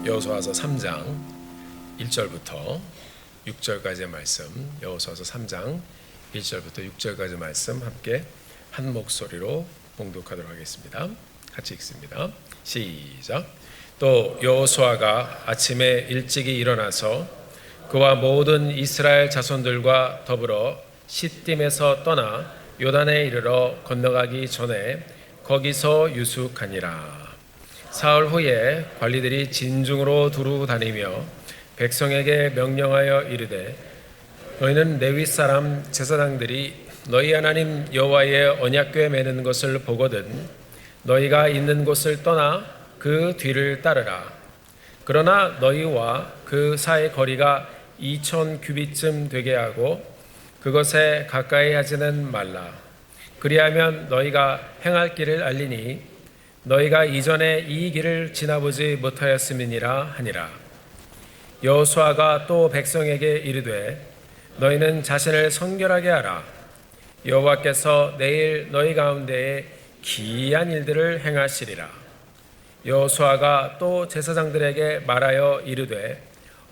여호수아서 3장 1절부터 6절까지의 말씀, 여호수아서 3장 1절부터 6절까지의 말씀 함께 한 목소리로 봉독하도록 하겠습니다. 같이 읽습니다. 시작. 또 여호수아가 아침에 일찍이 일어나서 그와 모든 이스라엘 자손들과 더불어 시딤에서 떠나 요단에 이르러 건너가기 전에 거기서 유숙하니라. 사흘 후에 관리들이 진중으로 두루 다니며 백성에게 명령하여 이르되 너희는 레위 사람 제사장들이 너희 하나님 여호와의 언약궤 매는 것을 보거든 너희가 있는 곳을 떠나 그 뒤를 따르라. 그러나 너희와 그 사이 거리가 2,000 규빗쯤 되게 하고 그것에 가까이 하지는 말라. 그리하면 너희가 행할 길을 알리니 너희가 이전에 이 길을 지나보지 못하였음이니라 하니라. 여호수아가 또 백성에게 이르되 너희는 자신을 성결하게 하라. 여호와께서 내일 너희 가운데에 기이한 일들을 행하시리라. 여호수아가 또 제사장들에게 말하여 이르되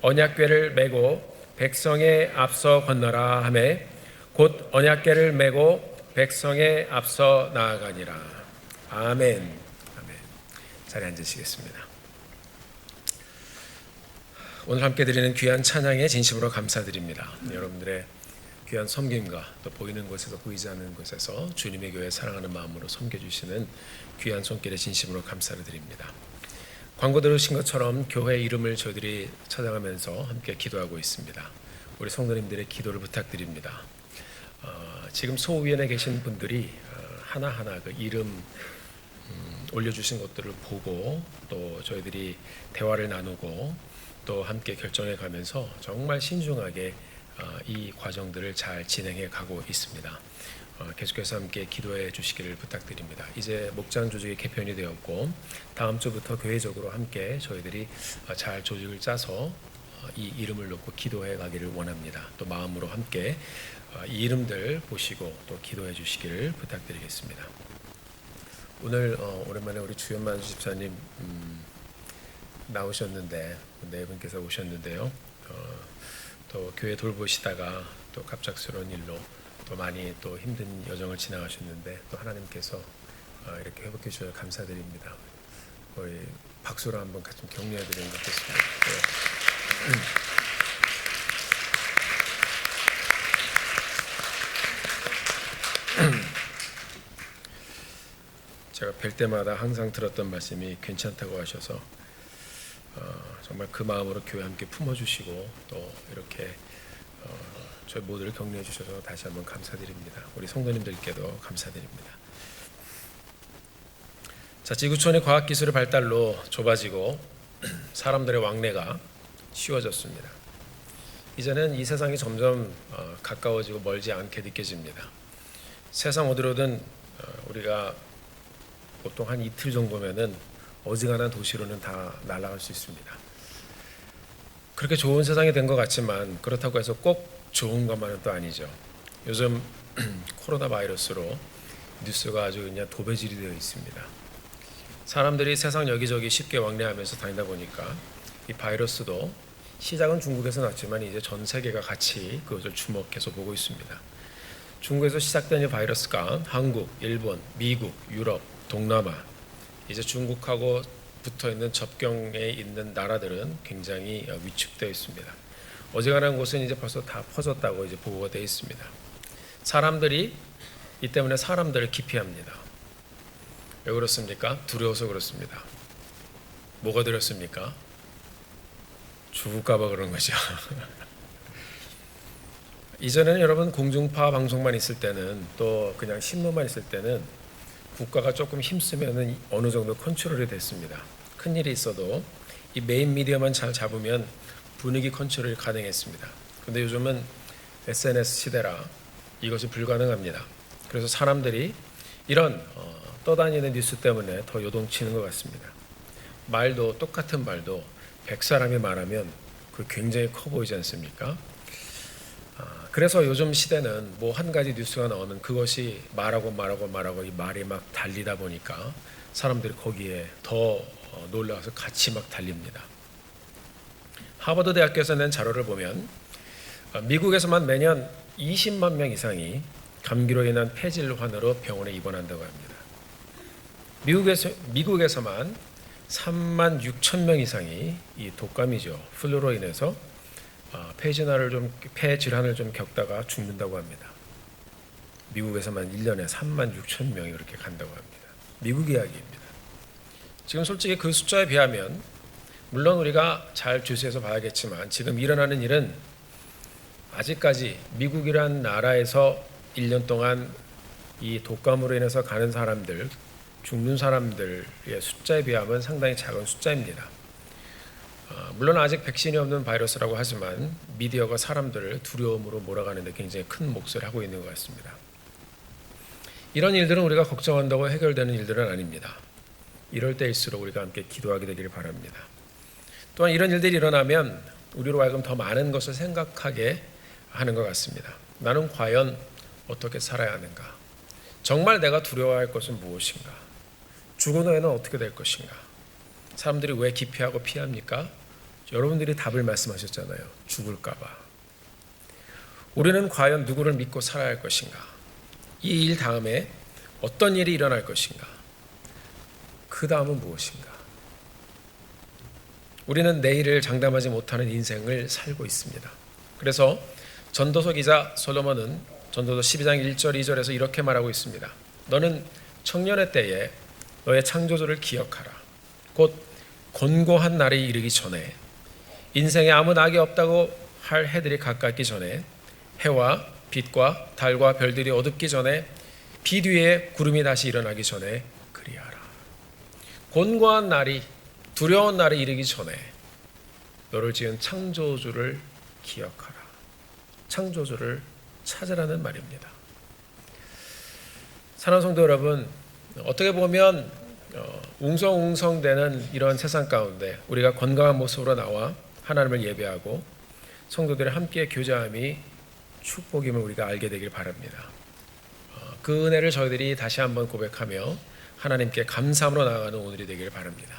언약궤를 메고 백성의 앞서 건너라 하매 곧 언약궤를 메고 백성의 앞서 나아가니라. 아멘. 자리에 앉으시겠습니다. 오늘 함께 드리는 귀한 찬양에 진심으로 감사드립니다. 여러분들의 귀한 섬김과 또 보이는 곳에서 보이지 않는 곳에서 주님의 교회 사랑하는 마음으로 섬겨주시는 귀한 손길에 진심으로 감사를 드립니다. 광고 들으신 것처럼 교회 이름을 저희들이 찾아가면서 함께 기도하고 있습니다. 우리 성도님들의 기도를 부탁드립니다. 지금 소위원에 계신 분들이 하나하나 그 이름 올려주신 것들을 보고 또 저희들이 대화를 나누고 또 함께 결정해 가면서 정말 신중하게 이 과정들을 잘 진행해 가고 있습니다. 계속해서 함께 기도해 주시기를 부탁드립니다. 이제 목장 조직이 개편이 되었고 다음 주부터 교회적으로 함께 저희들이 잘 조직을 짜서 이 이름을 놓고 기도해 가기를 원합니다. 또 마음으로 함께 이 이름들 보시고 또 기도해 주시기를 부탁드리겠습니다. 오늘 오랜만에 우리 주연만 집사님 나오셨는데 네 분께서 오셨는데요. 또 교회 돌보시다가 또 갑작스러운 일로 또 많이 또 힘든 여정을 지나가셨는데 또 하나님께서 이렇게 회복해 주셔서 감사드립니다. 우리 박수로 한번 같이 격려해 드리는 것 같습니다. 네. 제가 뵐 때마다 항상 들었던 말씀이 괜찮다고 하셔서 정말 그 마음으로 교회 함께 품어주시고 또 이렇게 저희 모두를 격려해 주셔서 다시 한번 감사드립니다. 우리 성도님들께도 감사드립니다. 자, 지구촌의 과학기술의 발달로 좁아지고 사람들의 왕래가 쉬워졌습니다. 이제는 이 세상이 점점 가까워지고 멀지 않게 느껴집니다. 세상 어디로든 우리가 보통 한 이틀 정도면은 어지간한 도시로는 다 날아갈 수 있습니다. 그렇게 좋은 세상이 된 것 같지만 그렇다고 해서 꼭 좋은 것만은 또 아니죠. 요즘 코로나 바이러스로 뉴스가 아주 그냥 도배질이 되어 있습니다. 사람들이 세상 여기저기 쉽게 왕래하면서 다니다 보니까 이 바이러스도 시작은 중국에서 났지만 이제 전 세계가 같이 그것을 주목해서 보고 있습니다. 중국에서 시작된 이 바이러스가 한국, 일본, 미국, 유럽, 동남아, 이제 중국하고 붙어있는 접경에 있는 나라들은 굉장히 위축되어 있습니다. 어지간한 곳은 이제 벌써 다 퍼졌다고 이제 보고가 되어 있습니다. 사람들이 이 때문에 사람들을 기피합니다. 왜 그렇습니까? 두려워서 그렇습니다. 뭐가 두렵습니까? 죽을까봐 그런 거죠. 이전에는 여러분 공중파 방송만 있을 때는 또 그냥 신문만 있을 때는 국가가 조금 힘쓰면 어느 정도 컨트롤이 됐습니다. 큰일이 있어도 이 메인 미디어만 잘 잡으면 분위기 컨트롤이 가능했습니다. 그런데 요즘은 SNS 시대라 이것이 불가능합니다. 그래서 사람들이 이런 떠다니는 뉴스 때문에 더 요동치는 것 같습니다. 말도 똑같은 말도 100사람이 말하면 그 굉장히 커 보이지 않습니까? 그래서 요즘 시대는 뭐 한 가지 뉴스가 나오면 그것이 말하고 이 말이 막 달리다 보니까 사람들이 거기에 더 놀라서 같이 막 달립니다. 하버드 대학교에서 낸 자료를 보면 미국에서만 매년 20만 명 이상이 감기로 인한 폐질환으로 병원에 입원한다고 합니다. 미국에서만 3만 6천 명 이상이 이 독감이죠. 플루로 인해서 폐질환을 좀 겪다가 죽는다고 합니다. 미국에서만 1년에 3만 6천 명이 그렇게 간다고 합니다. 미국 이야기입니다. 지금 솔직히 그 숫자에 비하면 물론 우리가 잘 주시해서 봐야겠지만 지금 일어나는 일은 아직까지 미국이란 나라에서 1년 동안 이 독감으로 인해서 가는 사람들, 죽는 사람들의 숫자에 비하면 상당히 작은 숫자입니다. 물론 아직 백신이 없는 바이러스라고 하지만 미디어가 사람들을 두려움으로 몰아가는 데 굉장히 큰 몫을 하고 있는 것 같습니다. 이런 일들은 우리가 걱정한다고 해결되는 일들은 아닙니다. 이럴 때일수록 우리가 함께 기도하게 되기를 바랍니다. 또한 이런 일들이 일어나면 우리로 하여금 더 많은 것을 생각하게 하는 것 같습니다. 나는 과연 어떻게 살아야 하는가? 정말 내가 두려워할 것은 무엇인가? 죽은 후에는 어떻게 될 것인가? 사람들이 왜 기피하고 피합니까? 여러분들이 답을 말씀하셨잖아요. 죽을까 봐. 우리는 과연 누구를 믿고 살아야 할 것인가? 이 일 다음에 어떤 일이 일어날 것인가? 그 다음은 무엇인가? 우리는 내일을 장담하지 못하는 인생을 살고 있습니다. 그래서 전도서 기자 솔로몬은 전도서 12장 1절 2절에서 이렇게 말하고 있습니다. 너는 청년의 때에 너의 창조주를 기억하라. 곧 곤고한 날이 이르기 전에 인생에 아무 낙이 없다고 할 해들이 가깝기 전에 해와 빛과 달과 별들이 어둡기 전에 빛 위에 구름이 다시 일어나기 전에 그리하라. 곤고한 날이 두려운 날이 이르기 전에 너를 지은 창조주를 기억하라. 창조주를 찾으라는 말입니다. 사랑하는 성도 여러분, 어떻게 보면 웅성웅성되는 이런 세상 가운데 우리가 건강한 모습으로 나와 하나님을 예배하고 성도들이 함께 교제함이 축복임을 우리가 알게 되길 바랍니다. 그 은혜를 저희들이 다시 한번 고백하며 하나님께 감사함으로 나아가는 오늘이 되길 바랍니다.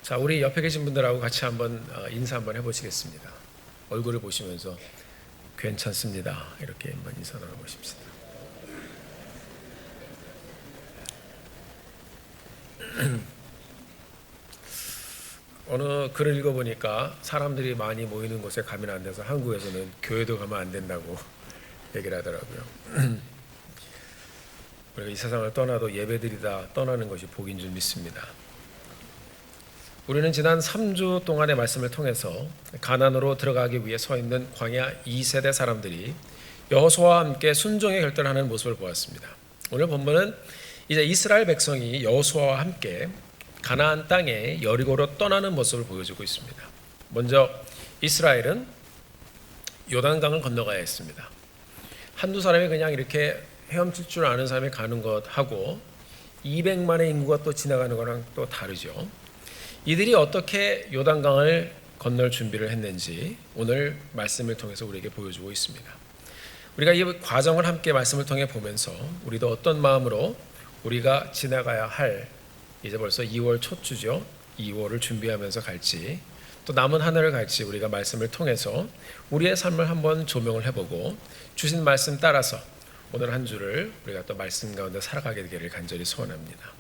자, 우리 옆에 계신 분들하고 같이 한번 인사 한번 해보시겠습니다. 얼굴을 보시면서 괜찮습니다. 이렇게 한번 인사 나눠보십시다. 어느 글을 읽어보니까 사람들이 많이 모이는 곳에 가면 안 돼서 한국에서는 교회도 가면 안 된다고 얘기를 하더라고요. 우리가 이 세상을 떠나도 예배드리다 떠나는 것이 복인 줄 믿습니다. 우리는 지난 3주 동안의 말씀을 통해서 가나안으로 들어가기 위해 서 있는 광야 2세대 사람들이 여호수아와 함께 순종의 결단을 하는 모습을 보았습니다. 오늘 본문은 이제 이스라엘 백성이 여호수아와 함께 가나안 땅에 여리고로 떠나는 모습을 보여주고 있습니다. 먼저 이스라엘은 요단강을 건너가야 했습니다. 한두 사람이 그냥 이렇게 헤엄칠 줄 아는 사람이 가는 것하고 200만의 인구가 또 지나가는 거랑 또 다르죠. 이들이 어떻게 요단강을 건널 준비를 했는지 오늘 말씀을 통해서 우리에게 보여주고 있습니다. 우리가 이 과정을 함께 말씀을 통해 보면서 우리도 어떤 마음으로 우리가 지나가야 할 이제 벌써 2월 첫 주죠. 2월을 준비하면서 갈지 또 남은 한 해를 갈지 우리가 말씀을 통해서 우리의 삶을 한번 조명을 해보고 주신 말씀 따라서 오늘 한 주를 우리가 또 말씀 가운데 살아가게 되기를 간절히 소원합니다.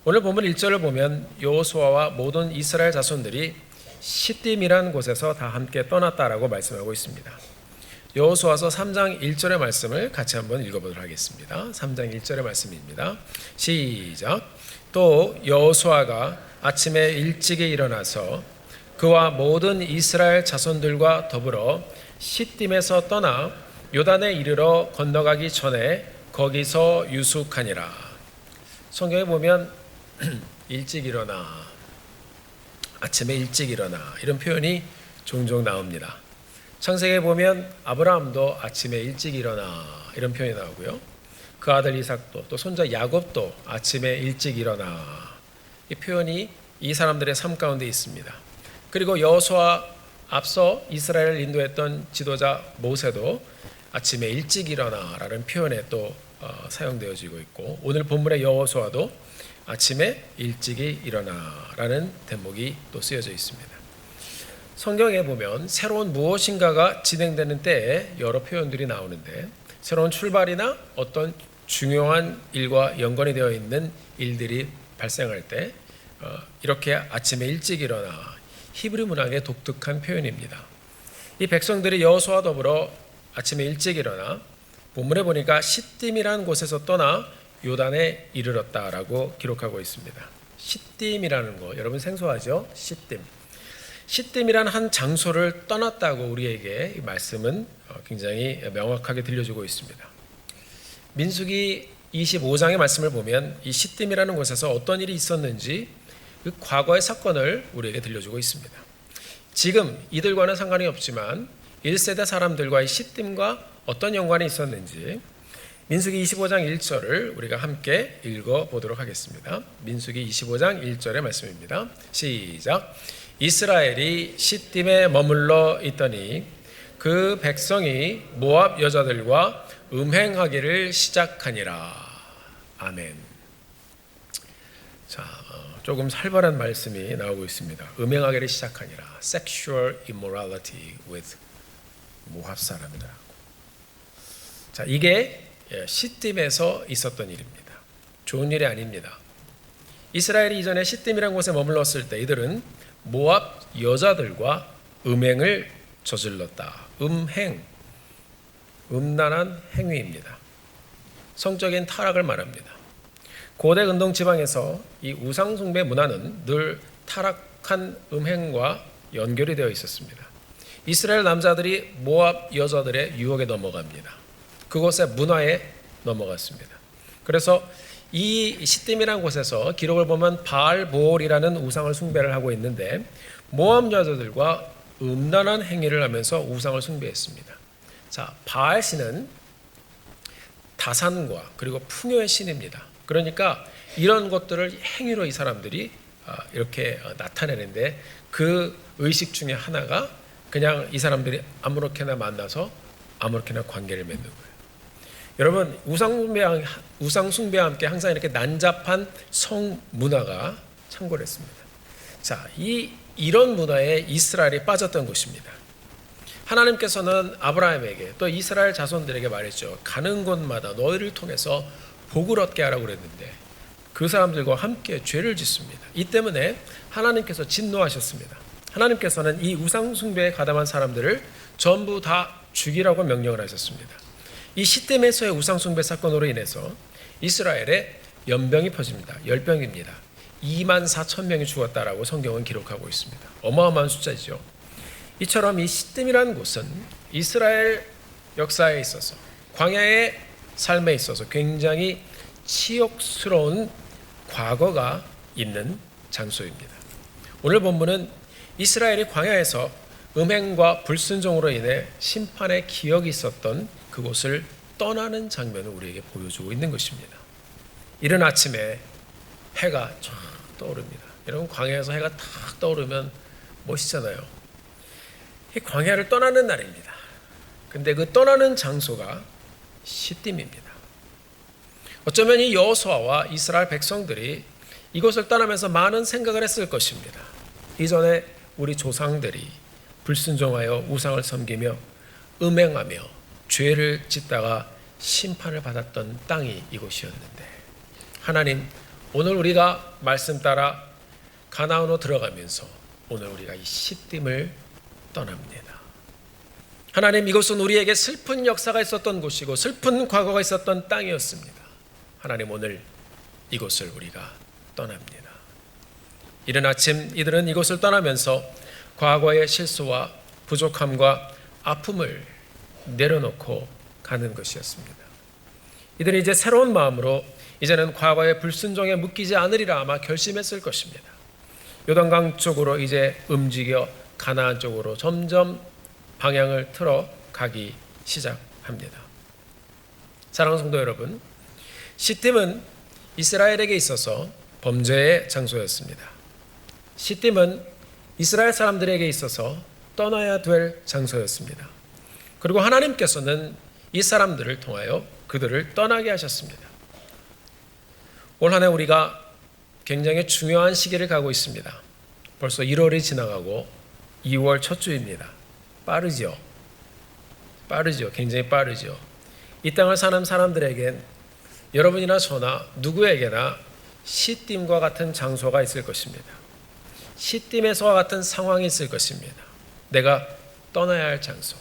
오늘 본문 1절을 보면 여호수아와 모든 이스라엘 자손들이 시딤이라는 곳에서 다 함께 떠났다라고 말씀하고 있습니다. 여호수아서 3장 1절의 말씀을 같이 한번 읽어보도록 하겠습니다. 3장 1절의 말씀입니다. 시작. 또 여호수아가 아침에 일찍이 일어나서 그와 모든 이스라엘 자손들과 더불어 시딤에서 떠나 요단에 이르러 건너가기 전에 거기서 유숙하니라. 성경에 보면 일찍 일어나, 아침에 일찍 일어나 이런 표현이 종종 나옵니다. 창세기에 보면 아브라함도 아침에 일찍 일어나 이런 표현이 나오고요. 그 아들 이삭도 또 손자 야곱도 아침에 일찍 일어나 이 표현이 이 사람들의 삶 가운데 있습니다. 그리고 여호수아 앞서 이스라엘을 인도했던 지도자 모세도 아침에 일찍 일어나라는 표현에 또 사용되어지고 있고 오늘 본문의 여호수아도 아침에 일찍이 일어나라는 대목이 또 쓰여져 있습니다. 성경에 보면 새로운 무엇인가가 진행되는 때에 여러 표현들이 나오는데 새로운 출발이나 어떤 중요한 일과 연관이 되어 있는 일들이 발생할 때 이렇게 아침에 일찍 일어나 히브리 문학의 독특한 표현입니다. 이 백성들이 여호수아와 더불어 아침에 일찍 일어나 본문에 보니까 시딤이라는 곳에서 떠나 요단에 이르렀다라고 기록하고 있습니다. 시딤이라는 거 여러분 생소하죠? 시딤이라는 한 장소를 떠났다고 우리에게 이 말씀은 굉장히 명확하게 들려주고 있습니다. 민수기 25장의 말씀을 보면 이 시딤이라는 곳에서 어떤 일이 있었는지 그 과거의 사건을 우리에게 들려주고 있습니다. 지금 이들과는 상관이 없지만 1세대 사람들과 이 시딤과 어떤 연관이 있었는지 민수기 25장 1절을 우리가 함께 읽어보도록 하겠습니다. 민수기 25장 1절의 말씀입니다. 시작. 이스라엘이 시딤에 머물러 있더니 그 백성이 모압 여자들과 음행하기를 시작하니라. 아멘. 자, 조금 살벌한 말씀이 나오고 있습니다. 음행하기를 시작하니라. Sexual immorality with 모압 사람들하고. 자, 이게 시딤에서 있었던 일입니다. 좋은 일이 아닙니다. 이스라엘이 이전에 시딤이라는 곳에 머물렀을 때 이들은 모압 여자들과 음행을 저질렀다. 음행, 음란한 행위입니다. 성적인 타락을 말합니다. 고대 근동 지방에서 이 우상 숭배 문화는 늘 타락한 음행과 연결이 되어 있었습니다. 이스라엘 남자들이 모압 여자들의 유혹에 넘어갑니다. 그곳의 문화에 넘어갔습니다. 그래서 이 시딤이라는 곳에서 기록을 보면 바알보올이라는 우상을 숭배를 하고 있는데 모압 여자들과 음란한 행위를 하면서 우상을 숭배했습니다. 자, 바알 신은 다산과 그리고 풍요의 신입니다. 그러니까 이런 것들을 행위로 이 사람들이 이렇게 나타내는데 그 의식 중에 하나가 그냥 이 사람들이 아무렇게나 만나서 아무렇게나 관계를 맺는 거예요. 여러분, 우상 숭배와 함께 항상 이렇게 난잡한 성 문화가 창궐했습니다. 자, 이런 문화에 이스라엘이 빠졌던 것입니다. 하나님께서는 아브라함에게 또 이스라엘 자손들에게 말했죠. 가는 곳마다 너희를 통해서 복을 얻게 하라고 그랬는데 그 사람들과 함께 죄를 짓습니다. 이 때문에 하나님께서 진노하셨습니다. 하나님께서는 이 우상 숭배에 가담한 사람들을 전부 다 죽이라고 명령을 하셨습니다. 이 시딤에서의 우상 숭배 사건으로 인해서 이스라엘에 연병이 퍼집니다. 열병입니다. 24,000명이 죽었다라고 성경은 기록하고 있습니다. 어마어마한 숫자죠. 이처럼 이 시딤이라는 곳은 이스라엘 역사에 있어서 광야의 삶에 있어서 굉장히 치욕스러운 과거가 있는 장소입니다. 오늘 본문은 이스라엘이 광야에서 음행과 불순종으로 인해 심판의 기억이 있었던 그곳을 떠나는 장면을 우리에게 보여주고 있는 것입니다. 이른 아침에 해가 쫙 떠오릅니다. 여러분, 광야에서 해가 탁 떠오르면 멋있잖아요. 이 광야를 떠나는 날입니다. 근데 그 떠나는 장소가 시딤입니다. 어쩌면 이 여호수아와 이스라엘 백성들이 이곳을 떠나면서 많은 생각을 했을 것입니다. 이전에 우리 조상들이 불순종하여 우상을 섬기며 음행하며 죄를 짓다가 심판을 받았던 땅이 이곳이었는데 하나님, 오늘 우리가 말씀 따라 가나안으로 들어가면서 오늘 우리가 이 시딤을 떠납니다. 하나님, 이곳은 우리에게 슬픈 역사가 있었던 곳이고 슬픈 과거가 있었던 땅이었습니다. 하나님, 오늘 이곳을 우리가 떠납니다. 이른 아침 이들은 이곳을 떠나면서 과거의 실수와 부족함과 아픔을 내려놓고 가는 것이었습니다. 이들은 이제 새로운 마음으로 이제는 과거의 불순종에 묶이지 않으리라 아마 결심했을 것입니다. 요단강 쪽으로 이제 움직여 가나안 쪽으로 점점 방향을 틀어 가기 시작합니다. 사랑하는 성도 여러분, 시딤은 이스라엘에게 있어서 범죄의 장소였습니다. 시딤은 이스라엘 사람들에게 있어서 떠나야 될 장소였습니다. 그리고 하나님께서는 이 사람들을 통하여 그들을 떠나게 하셨습니다. 올 한 해 우리가 굉장히 중요한 시기를 가고 있습니다. 벌써 1월이 지나가고 2월 첫 주입니다. 빠르죠? 빠르죠. 굉장히 빠르죠. 이 땅을 사는 사람들에겐 여러분이나 저나 누구에게나 시딤과 같은 장소가 있을 것입니다. 시딤에서와 같은 상황이 있을 것입니다. 내가 떠나야 할 장소,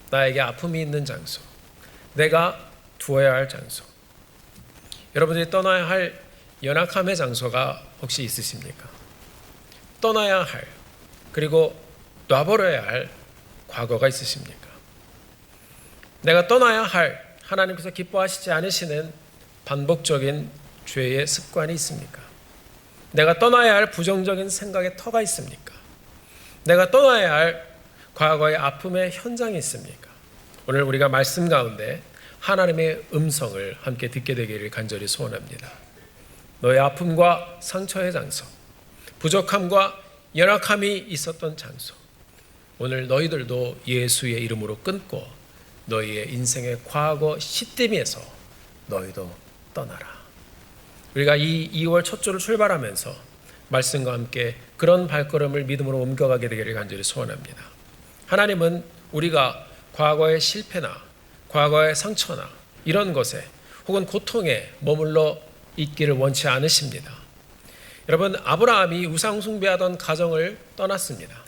나에게 아픔이 있는 장소, 내가 두어야 할 장소. 여러분들이 떠나야 할 연약함의 장소가 혹시 있으십니까? 떠나야 할, 그리고 놔버려야 할 과거가 있으십니까? 내가 떠나야 할 하나님께서 기뻐하시지 않으시는 반복적인 죄의 습관이 있습니까? 내가 떠나야 할 부정적인 생각의 터가 있습니까? 내가 떠나야 할 과거의 아픔의 현장이 있습니까? 오늘 우리가 말씀 가운데 하나님의 음성을 함께 듣게 되기를 간절히 소원합니다. 너의 아픔과 상처의 장소, 부족함과 연약함이 있었던 장소, 오늘 너희들도 예수의 이름으로 끊고 너희의 인생의 과거 시딤에서 너희도 떠나라. 우리가 이 2월 첫 주를 출발하면서 말씀과 함께 그런 발걸음을 믿음으로 옮겨가게 되기를 간절히 소원합니다. 하나님은 우리가 과거의 실패나 과거의 상처나 이런 것에 혹은 고통에 머물러 있기를 원치 않으십니다. 여러분, 아브라함이 우상 숭배하던 가정을 떠났습니다.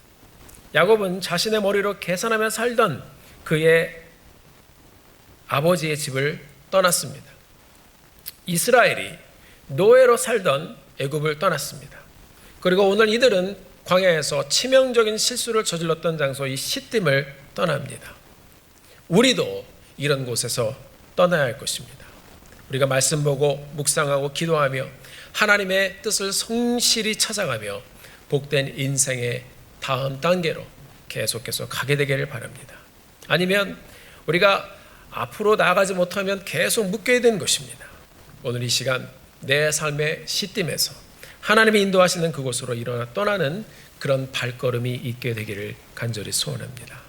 야곱은 자신의 머리로 계산하며 살던 그의 아버지의 집을 떠났습니다. 이스라엘이 노예로 살던 애굽을 떠났습니다. 그리고 오늘 이들은 광야에서 치명적인 실수를 저질렀던 장소 이 시딤을 떠납니다. 우리도 이런 곳에서 떠나야 할 것입니다. 우리가 말씀 보고 묵상하고 기도하며 하나님의 뜻을 성실히 찾아가며 복된 인생의 다음 단계로 계속해서 가게 되기를 바랍니다. 아니면 우리가 앞으로 나아가지 못하면 계속 묶여야 되는 것입니다. 오늘 이 시간 내 삶의 시딤에서 하나님이 인도하시는 그곳으로 일어나 떠나는 그런 발걸음이 있게 되기를 간절히 소원합니다.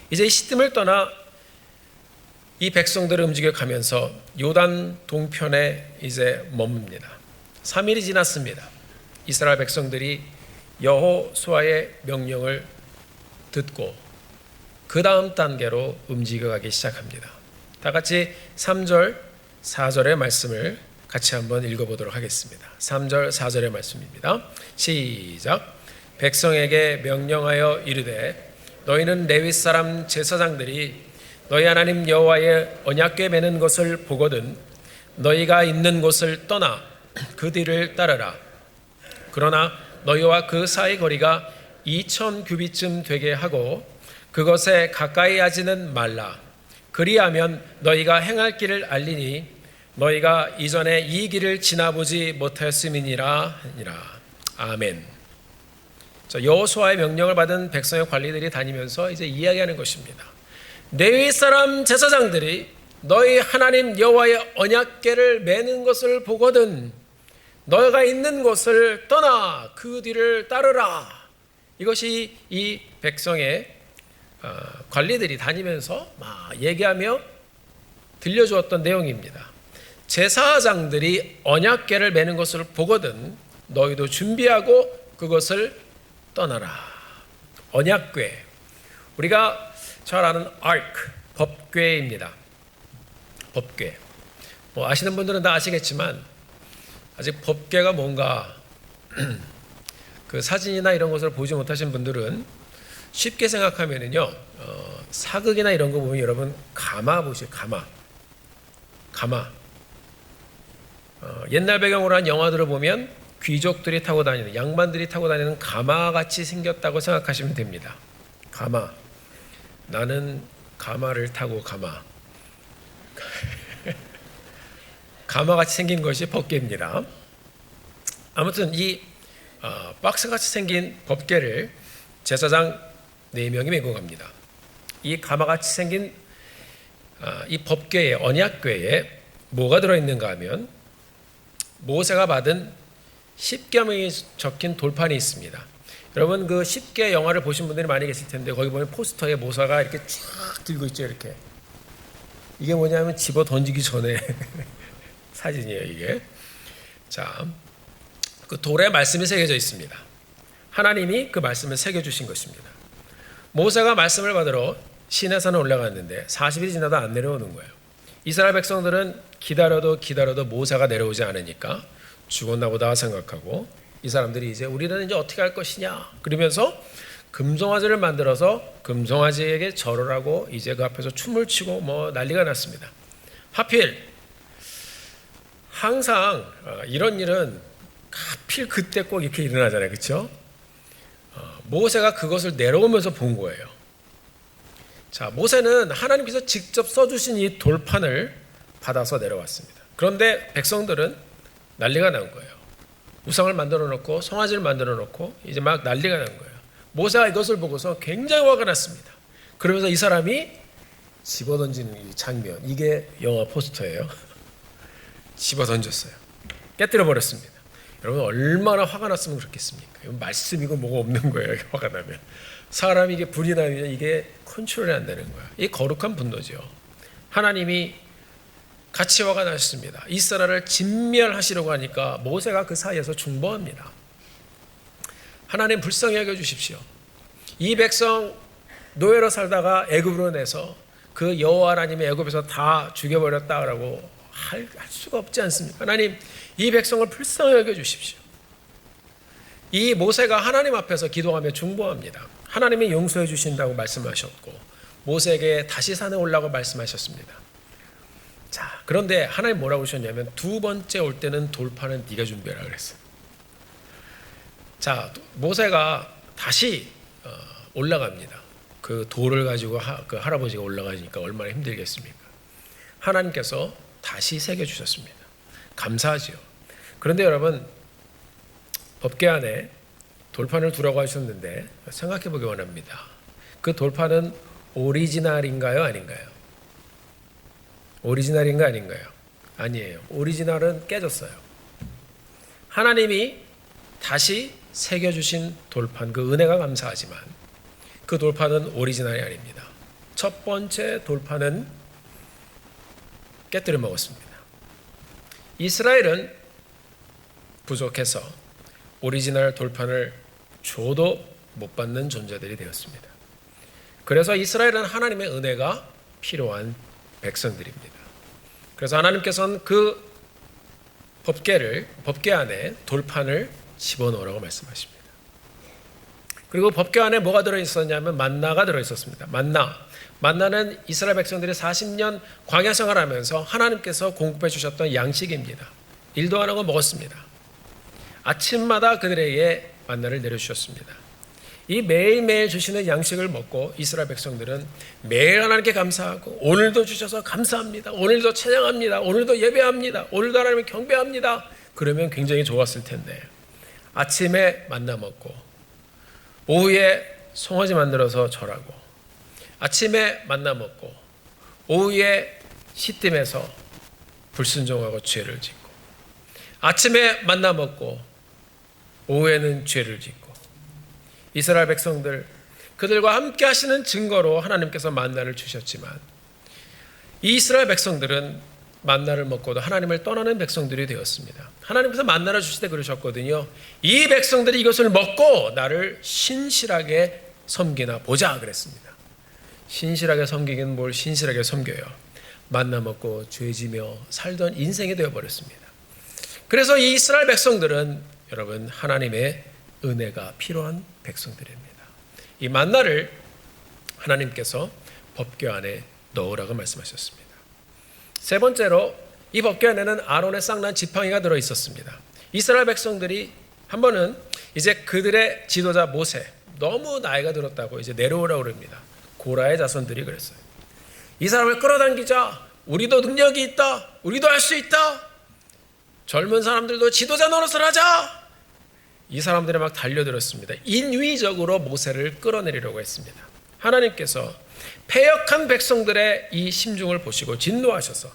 이제 이 시딤을 떠나 이 백성들을 움직여 가면서 요단 동편에 이제 머뭅니다. 3일이 지났습니다. 이스라엘 백성들이 여호수아의 명령을 듣고 그 다음 단계로 움직여가기 시작합니다. 다 같이 3절, 4절의 말씀을 같이 한번 읽어보도록 하겠습니다. 3절, 4절의 말씀입니다. 시작. 백성에게 명령하여 이르되 너희는 레위 사람 제사장들이 너희 하나님 여호와의 언약궤 매는 것을 보거든 너희가 있는 곳을 떠나 그 뒤를 따르라. 그러나 너희와 그 사이 거리가 2,000 규빗쯤 되게 하고 그것에 가까이 하지는 말라. 그리하면 너희가 행할 길을 알리니 너희가 이전에 이 길을 지나보지 못하였음이니라 하니라. 아멘. 여호수아의 명령을 받은 백성의 관리들이 다니면서 이제 이야기하는 것입니다. 레위 사람 제사장들이 너희 하나님 여호와의 언약궤를 매는 것을 보거든 너희가 있는 곳을 떠나 그 뒤를 따르라. 이것이 이 백성의 관리들이 다니면서 막 얘기하며 들려주었던 내용입니다. 제사장들이 언약궤를 매는 것을 보거든 너희도 준비하고 그것을 떠나라. 언약궤, 우리가 잘 아는 아크, 법궤입니다. 법궤. 아시는 분들은 다 아시겠지만 아직 법궤가 뭔가 그 사진이나 이런 것을 보지 못하신 분들은 쉽게 생각하면은요, 사극이나 이런 거 보면 여러분 가마 보시죠. 가마. 옛날 배경으로 한 영화들을 보면 귀족들이 타고 다니는, 양반들이 타고 다니는 가마같이 생겼다고 생각하시면 됩니다. 가마. 나는 가마를 타고 가마. 가마같이 생긴 것이 법궤입니다. 아무튼 이 박스같이 생긴 법궤를 제사장 4명이 메고 갑니다. 이 가마같이 생긴 이 법궤에, 언약궤에 뭐가 들어있는가 하면 모세가 받은 십계명이 적힌 돌판이 있습니다. 여러분 그 십계 영화를 보신 분들이 많이 계실 텐데 거기 보면 포스터에 모세가 이렇게 쫙 들고 있죠. 이렇게. 이게 뭐냐면 집어 던지기 전에 사진이에요. 이게. 자, 그 돌에 말씀이 새겨져 있습니다. 하나님이 그 말씀을 새겨주신 것입니다. 모세가 말씀을 받으러 시내산에 올라갔는데 40일이 지나도 안 내려오는 거예요. 이스라엘 백성들은 기다려도 모세가 내려오지 않으니까 죽었나 보다 생각하고 이 사람들이 우리는 이제 어떻게 할 것이냐 그러면서 금송아지를 만들어서 금송아지에게 절을 하고 이제 그 앞에서 춤을 추고 뭐 난리가 났습니다. 하필 항상 이런 일은 하필 그때 꼭 이렇게 일어나잖아요. 그렇죠? 모세가 그것을 내려오면서 본 거예요. 자, 모세는 하나님께서 직접 써주신 이 돌판을 받아서 내려왔습니다. 그런데 백성들은 난리가 난 거예요. 우상을 만들어 놓고 송아지를 만들어 놓고 이제 막 난리가 난 거예요. 모세가 이것을 보고서 굉장히 화가 났습니다. 그러면서 이 사람이 집어던지는 이 장면, 이게 영화 포스터예요. 집어던졌어요. 깨뜨려 버렸습니다. 여러분 얼마나 화가 났으면 그렇겠습니까? 이건 말씀이고 뭐가 없는 거예요. 화가 나면 사람이 이게 불이 나면 이게 컨트롤이 안 되는 거야. 이 거룩한 분노죠. 하나님이 같이 화가 나셨습니다. 이스라엘을 진멸하시려고 하니까 모세가 그 사이에서 중보합니다. 하나님 불쌍히 여겨 주십시오. 이 백성 노예로 살다가 애굽으로 내서 그 여호와 하나님의 애굽에서 다 죽여버렸다라고 할 수가 없지 않습니까? 하나님 이 백성을 불쌍히 여겨 주십시오. 이 모세가 하나님 앞에서 기도하며 중보합니다. 하나님이 용서해 주신다고 말씀하셨고 모세에게 다시 산에 올라고 말씀하셨습니다. 자, 그런데 하나님 뭐라고 하셨냐면 두 번째 올 때는 돌판은 네가 준비하라 그랬어요. 자, 모세가 다시 올라갑니다. 그 돌을 가지고 그 할아버지가 올라가니까 얼마나 힘들겠습니까? 하나님께서 다시 새겨주셨습니다. 감사하지요. 그런데 여러분 법궤 안에 돌판을 두라고 하셨는데 생각해 보기 원합니다. 그 돌판은 오리지널인가요? 아닌가요? 오리지널인가 아닌가요? 아니에요. 오리지널은 깨졌어요. 하나님이 다시 새겨주신 돌판, 그 은혜가 감사하지만 그 돌판은 오리지널이 아닙니다. 첫 번째 돌판은 깨뜨려 먹었습니다. 이스라엘은 부족해서 오리지널 돌판을 줘도 못 받는 존재들이 되었습니다. 그래서 이스라엘은 하나님의 은혜가 필요한 백성들입니다. 그래서 하나님께서는 그 법궤 안에 돌판을 집어넣으라고 말씀하십니다. 그리고 법궤 안에 뭐가 들어있었냐면 만나가 들어있었습니다. 만나는 이스라엘 백성들이 40년 광야 생활하면서 하나님께서 공급해 주셨던 양식입니다. 일도 안 하고 먹었습니다. 아침마다 그들에게 만나를 내려주셨습니다. 이 매일매일 주시는 양식을 먹고 이스라엘 백성들은 매일 하나님께 감사하고 오늘도 주셔서 감사합니다. 오늘도 찬양합니다. 오늘도 예배합니다. 오늘도 하나님을 경배합니다. 그러면 굉장히 좋았을 텐데 아침에 만나 먹고 오후에 송아지 만들어서 절하고 아침에 만나 먹고 오후에 시뜸해서 불순종하고 죄를 짓고 아침에 만나 먹고 오후에는 죄를 짓고 이스라엘 백성들 그들과 함께 하시는 증거로 하나님께서 만나를 주셨지만 이 이스라엘 백성들은 만나를 먹고도 하나님을 떠나는 백성들이 되었습니다. 하나님께서 만나를 주실 때 그러셨거든요. 이 백성들이 이것을 먹고 나를 신실하게 섬기나 보자 그랬습니다. 신실하게 섬기긴 뭘 신실하게 섬겨요. 만나 먹고 죄지며 살던 인생이 되어버렸습니다. 그래서 이 이스라엘 백성들은 여러분 하나님의 은혜가 필요한 백성들입니다. 이 만나를 하나님께서 법궤 안에 넣으라고 말씀하셨습니다. 세 번째로 이 법궤 안에는 아론의 쌍난 지팡이가 들어있었습니다. 이스라엘 백성들이 한 번은 이제 그들의 지도자 모세 너무 나이가 들었다고 이제 내려오라고 그럽니다. 고라의 자손들이 그랬어요. 이 사람을 끌어당기자. 우리도 능력이 있다. 우리도 할 수 있다. 젊은 사람들도 지도자 노릇을 하자. 이 사람들이 막 달려들었습니다. 인위적으로 모세를 끌어내리려고 했습니다. 하나님께서 패역한 백성들의 이 심중을 보시고 진노하셔서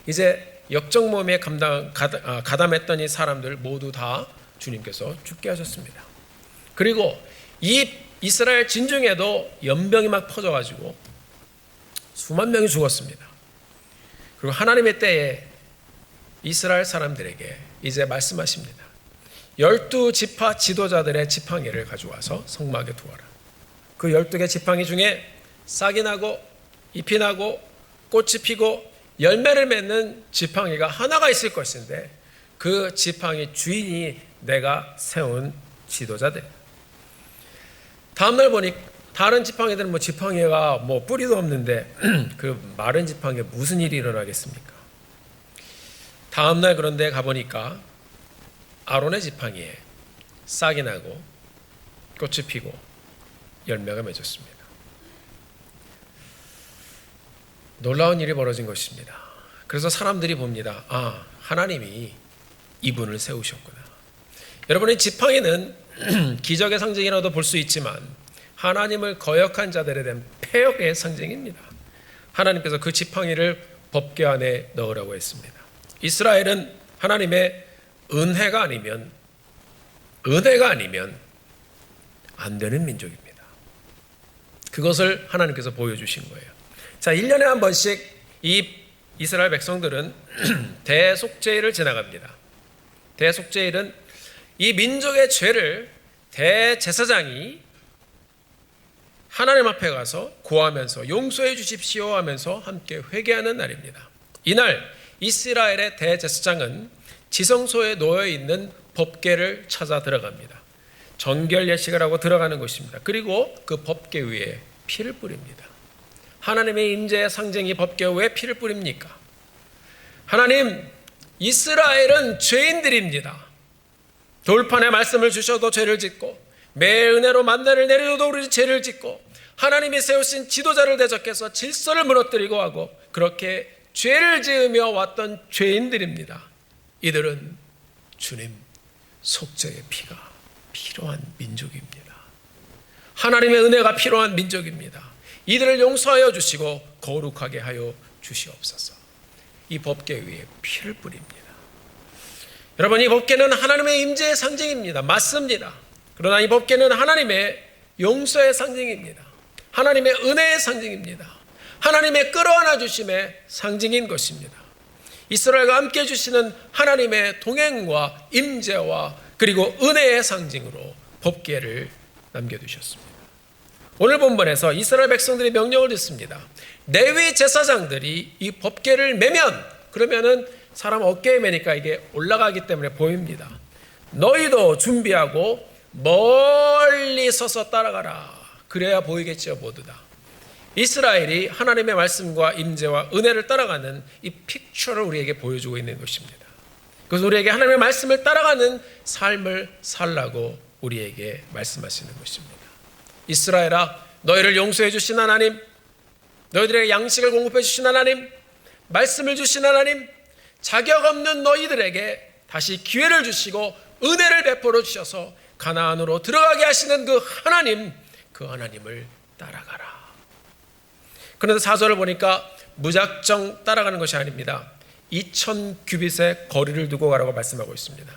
이제 역정모험에 가담했던 이 사람들 모두 다 주님께서 죽게 하셨습니다. 그리고 이 이스라엘 진중에도 연병이 막 퍼져가지고 수만 명이 죽었습니다. 그리고 하나님의 때에 이스라엘 사람들에게 이제 말씀하십니다. 12지파 지도자들의 지팡이를 가져와서 성막에 두어라. 그 12개 지팡이 중에 싹이 나고 잎이 나고 꽃이 피고 열매를 맺는 지팡이가 하나가 있을 것인데 그 지팡이 주인이 내가 세운 지도자들. 다음날 보니 다른 지팡이들은 지팡이가 뿌리도 없는데 그 마른 지팡이에 무슨 일이 일어나겠습니까? 다음날 그런데 가보니까 아론의 지팡이에 싹이 나고 꽃이 피고 열매가 맺었습니다. 놀라운 일이 벌어진 것입니다. 그래서 사람들이 봅니다. 하나님이 이분을 세우셨구나. 여러분의 지팡이는 기적의 상징이라도 볼 수 있지만 하나님을 거역한 자들에 대한 패역의 상징입니다. 하나님께서 그 지팡이를 법궤 안에 넣으라고 했습니다. 이스라엘은 하나님의 은혜가 아니면 안 되는 민족입니다. 그것을 하나님께서 보여주신 거예요. 자, 1년에 한 번씩 이 이스라엘 백성들은 대속죄일을 지나갑니다. 대속죄일은 이 민족의 죄를 대제사장이 하나님 앞에 가서 고하면서 용서해 주십시오 하면서 함께 회개하는 날입니다. 이날 이스라엘의 대제사장은 지성소에 놓여 있는 법궤를 찾아 들어갑니다. 정결 예식을 하고 들어가는 것입니다. 그리고 그 법궤 위에 피를 뿌립니다. 하나님의 임재의 상징이 법궤 왜 피를 뿌립니까? 하나님, 이스라엘은 죄인들입니다. 돌판에 말씀을 주셔도 죄를 짓고 매일 은혜로 만나를 내려도 우리 죄를 짓고 하나님이 세우신 지도자를 대적해서 질서를 무너뜨리고 하고 그렇게 죄를 지으며 왔던 죄인들입니다. 이들은 주님 속죄의 피가 필요한 민족입니다. 하나님의 은혜가 필요한 민족입니다. 이들을 용서하여 주시고 거룩하게 하여 주시옵소서. 이 법궤 위에 피를 뿌립니다. 여러분, 이 법궤는 하나님의 임재의 상징입니다. 맞습니다. 그러나 이 법궤는 하나님의 용서의 상징입니다. 하나님의 은혜의 상징입니다. 하나님의 끌어안아 주심의 상징인 것입니다. 이스라엘과 함께 해주시는 하나님의 동행과 임재와 그리고 은혜의 상징으로 법궤를 남겨두셨습니다. 오늘 본문에서 이스라엘 백성들이 명령을 듣습니다. 레위 제사장들이 이 법궤를 매면 그러면은 사람 어깨에 매니까 이게 올라가기 때문에 보입니다. 너희도 준비하고 멀리 서서 따라가라. 그래야 보이겠죠, 모두 다. 이스라엘이 하나님의 말씀과 임재와 은혜를 따라가는 이 픽처를 우리에게 보여주고 있는 것입니다. 그래서 우리에게 하나님의 말씀을 따라가는 삶을 살라고 우리에게 말씀하시는 것입니다. 이스라엘아, 너희를 용서해 주신 하나님, 너희들에게 양식을 공급해 주신 하나님, 말씀을 주신 하나님, 자격 없는 너희들에게 다시 기회를 주시고 은혜를 베풀어 주셔서 가나안으로 들어가게 하시는 그 하나님을 따라가라. 그런데 4절을 보니까 무작정 따라가는 것이 아닙니다. 2000규빗의 거리를 두고 가라고 말씀하고 있습니다.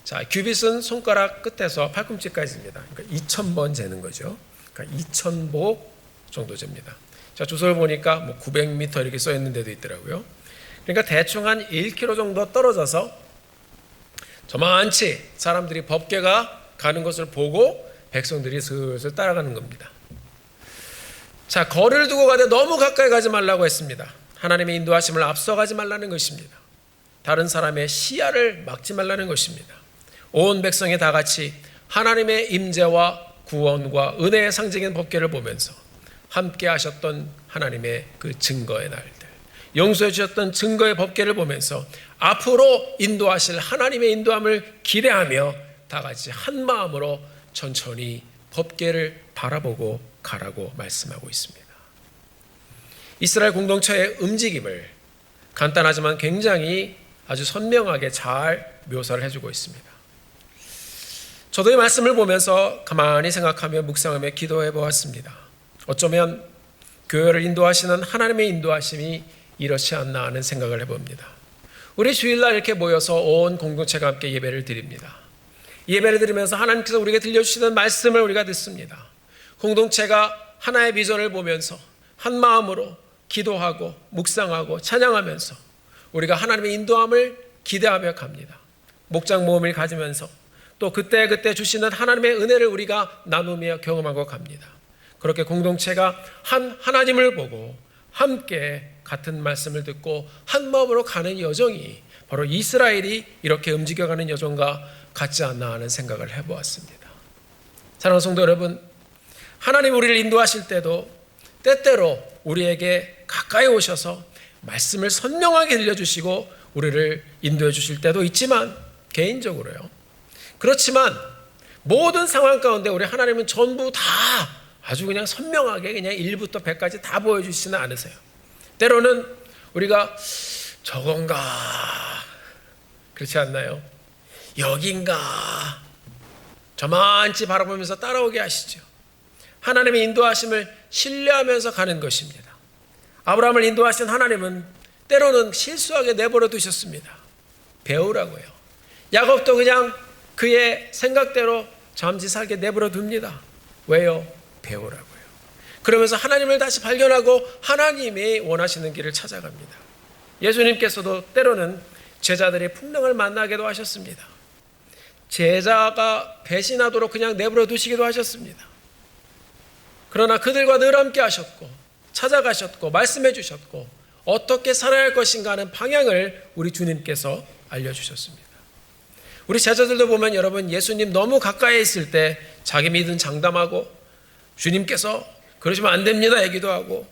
자, 규빗은 손가락 끝에서 팔꿈치까지입니다. 그러니까 2000번 재는 거죠. 그러니까 2000보 정도 잽니다. 자, 주소를 보니까 900m 이렇게 써 있는 데도 있더라고요. 그러니까 대충 한 1km 정도 떨어져서 저만치 사람들이 법궤가 가는 것을 보고 백성들이 슬슬 따라가는 겁니다. 자, 거리를 두고 가되 너무 가까이 가지 말라고 했습니다. 하나님의 인도하심을 앞서가지 말라는 것입니다. 다른 사람의 시야를 막지 말라는 것입니다. 온 백성이 다 같이 하나님의 임재와 구원과 은혜의 상징인 법궤를 보면서 함께 하셨던 하나님의 그 증거의 날들, 용서해 주셨던 증거의 법궤를 보면서 앞으로 인도하실 하나님의 인도함을 기대하며 다 같이 한 마음으로 천천히 법궤를 바라보고 가라고 말씀하고 있습니다. 이스라엘 공동체의 움직임을 간단하지만 굉장히 아주 선명하게 잘 묘사를 해주고 있습니다. 저도 이 말씀을 보면서 가만히 생각하며 묵상하며 기도해 보았습니다. 어쩌면 교회를 인도하시는 하나님의 인도하심이 이렇지 않나 하는 생각을 해봅니다. 우리 주일날 이렇게 모여서 온 공동체가 함께 예배를 드립니다. 예배를 드리면서 하나님께서 우리에게 들려주시는 말씀을 우리가 듣습니다. 공동체가 하나의 비전을 보면서 한 마음으로 기도하고 묵상하고 찬양하면서 우리가 하나님의 인도함을 기대하며 갑니다. 목장 모임을 가지면서 또 그때그때 주시는 하나님의 은혜를 우리가 나누며 경험하고 갑니다. 그렇게 공동체가 한 하나님을 보고 함께 같은 말씀을 듣고 한 마음으로 가는 여정이 바로 이스라엘이 이렇게 움직여가는 여정과 같지 않나 하는 생각을 해보았습니다. 사랑하는 성도 여러분, 하나님 우리를 인도하실 때도 때때로 우리에게 가까이 오셔서 말씀을 선명하게 들려주시고 우리를 인도해 주실 때도 있지만 개인적으로요. 그렇지만 모든 상황 가운데 우리 하나님은 전부 다 아주 그냥 선명하게 그냥 1부터 100까지 다 보여주시지는 않으세요. 때로는 우리가 저건가 그렇지 않나요? 여긴가 저만치 바라보면서 따라오게 하시죠. 하나님의 인도하심을 신뢰하면서 가는 것입니다. 아브라함을 인도하신 하나님은 때로는 실수하게 내버려 두셨습니다. 배우라고요. 야곱도 그냥 그의 생각대로 잠시 살게 내버려 둡니다. 왜요? 배우라고요. 그러면서 하나님을 다시 발견하고 하나님이 원하시는 길을 찾아갑니다. 예수님께서도 때로는 제자들의 풍랑을 만나기도 하셨습니다. 제자가 배신하도록 그냥 내버려 두시기도 하셨습니다. 그러나 그들과 늘 함께 하셨고 찾아가셨고 말씀해 주셨고 어떻게 살아야 할 것인가 하는 방향을 우리 주님께서 알려주셨습니다. 우리 제자들도 보면 여러분 예수님 너무 가까이 있을 때 자기 믿음 장담하고 주님께서 그러시면 안 됩니다 얘기도 하고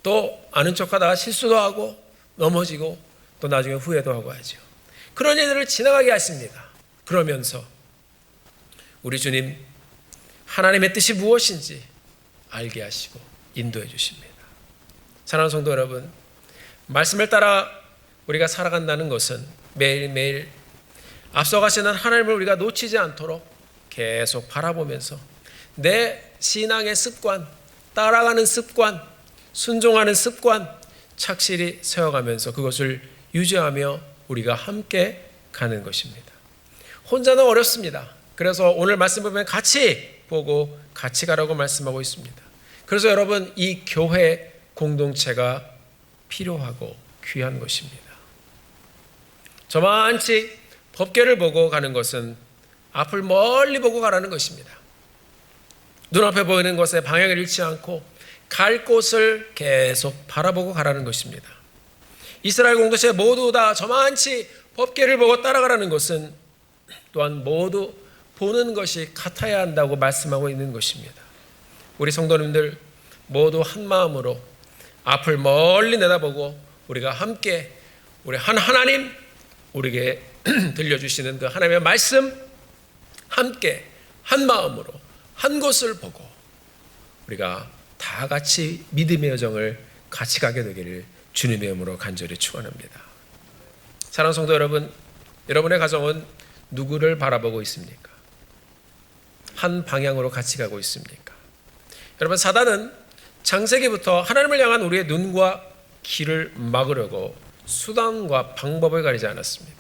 또 아는 척하다가 실수도 하고 넘어지고 또 나중에 후회도 하고 하죠. 그런 일들을 지나가게 하십니다. 그러면서 우리 주님 하나님의 뜻이 무엇인지 알게 하시고 인도해 주십니다. 사랑하는 성도 여러분, 말씀을 따라 우리가 살아간다는 것은 매일매일 앞서가시는 하나님을 우리가 놓치지 않도록 계속 바라보면서 내 신앙의 습관, 따라가는 습관, 순종하는 습관 착실히 세워가면서 그것을 유지하며 우리가 함께 가는 것입니다. 혼자는 어렵습니다. 그래서 오늘 말씀 보면 같이 보고 같이 가라고 말씀하고 있습니다. 그래서 여러분 이 교회 공동체가 필요하고 귀한 것입니다. 저만치 법궤를 보고 가는 것은 앞을 멀리 보고 가라는 것입니다. 눈앞에 보이는 것에 방향을 잃지 않고 갈 곳을 계속 바라보고 가라는 것입니다. 이스라엘 공동체 모두 다 저만치 법궤를 보고 따라가라는 것은 또한 모두 보는 것이 같아야 한다고 말씀하고 있는 것입니다. 우리 성도님들 모두 한 마음으로 앞을 멀리 내다보고 우리가 함께 우리 한 하나님 우리에게 들려주시는 그 하나님의 말씀 함께 한 마음으로 한 곳을 보고 우리가 다 같이 믿음의 여정을 같이 가게 되기를 주님의 이름으로 간절히 축원합니다. 사랑하는 성도 여러분, 여러분의 가정은 누구를 바라보고 있습니까? 한 방향으로 같이 가고 있습니까? 여러분, 사단은 창세기부터 하나님을 향한 우리의 눈과 길을 막으려고 수단과 방법을 가리지 않았습니다.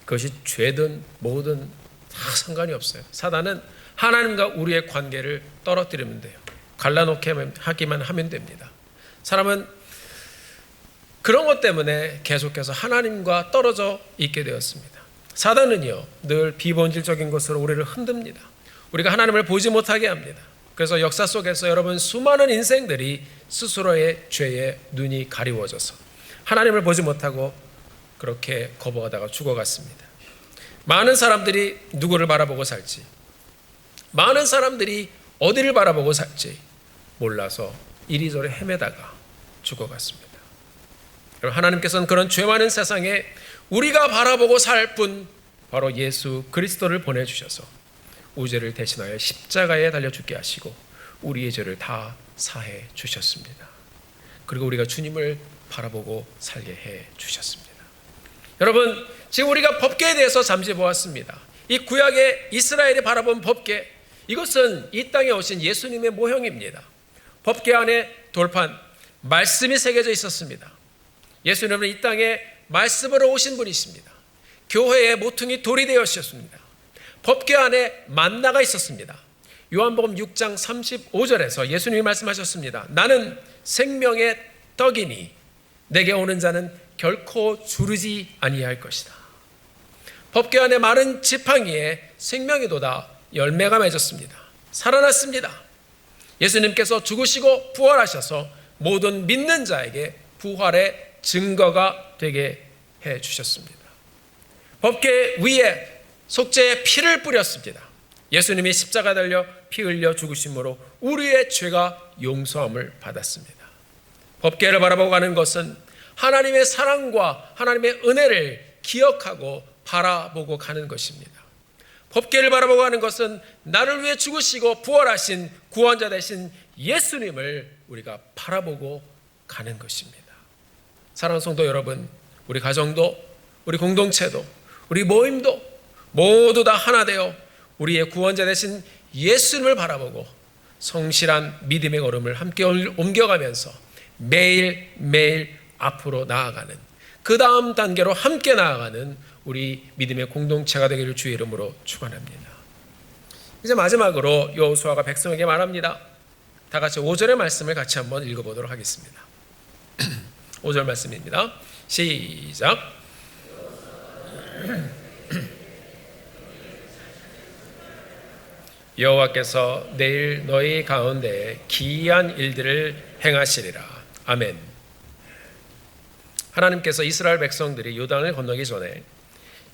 그것이 죄든 뭐든 다 상관이 없어요. 사단은 하나님과 우리의 관계를 떨어뜨리면 돼요. 갈라놓게 하기만 하면 됩니다. 사람은 그런 것 때문에 계속해서 하나님과 떨어져 있게 되었습니다. 사단은요 늘 비본질적인 것으로 우리를 흔듭니다. 우리가 하나님을 보지 못하게 합니다. 그래서 역사 속에서 여러분 수많은 인생들이 스스로의 죄에 눈이 가리워져서 하나님을 보지 못하고 그렇게 거부하다가 죽어갔습니다. 많은 사람들이 누구를 바라보고 살지, 많은 사람들이 어디를 바라보고 살지 몰라서 이리저리 헤매다가 죽어갔습니다. 하나님께서는 그런 죄 많은 세상에 우리가 바라보고 살 분 바로 예수 그리스도를 보내주셔서 우죄를 대신하여 십자가에 달려 죽게 하시고 우리의 죄를 다 사해 주셨습니다. 그리고 우리가 주님을 바라보고 살게 해 주셨습니다. 여러분, 지금 우리가 법궤에 대해서 잠시 보았습니다. 이 구약의 이스라엘이 바라본 법궤, 이것은 이 땅에 오신 예수님의 모형입니다. 법궤 안에 돌판, 말씀이 새겨져 있었습니다. 예수님은 이 땅에 말씀으로 오신 분이십니다. 교회의 모퉁이 돌이 되었습니다. 법궤 안에 만나가 있었습니다. 요한복음 6장 35절에서 예수님이 말씀하셨습니다. 나는 생명의 떡이니 내게 오는 자는 결코 주르지 아니할 것이다. 법궤 안에 마른 지팡이에 생명이 돋아 열매가 맺었습니다. 살아났습니다. 예수님께서 죽으시고 부활하셔서 모든 믿는 자에게 부활의 증거가 되게 해 주셨습니다. 법궤 위에 속죄의 피를 뿌렸습니다. 예수님이 십자가 달려 피 흘려 죽으심으로 우리의 죄가 용서함을 받았습니다. 법궤를 바라보고 가는 것은 하나님의 사랑과 하나님의 은혜를 기억하고 바라보고 가는 것입니다. 법궤를 바라보고 가는 것은 나를 위해 죽으시고 부활하신 구원자 되신 예수님을 우리가 바라보고 가는 것입니다. 사랑하는 성도 여러분, 우리 가정도 우리 공동체도 우리 모임도 모두 다 하나 되어 우리의 구원자 되신 예수님을 바라보고 성실한 믿음의 걸음을 함께 옮겨가면서 매일매일 앞으로 나아가는, 그 다음 단계로 함께 나아가는 우리 믿음의 공동체가 되기를 주의 이름으로 축원합니다. 이제 마지막으로 여호수아가 백성에게 말합니다. 다 같이 5절의 말씀을 같이 한번 읽어보도록 하겠습니다. 5절 말씀입니다. 시작. 여호와께서 내일 너희 가운데 기이한 일들을 행하시리라. 아멘. 하나님께서 이스라엘 백성들이 요단을 건너기 전에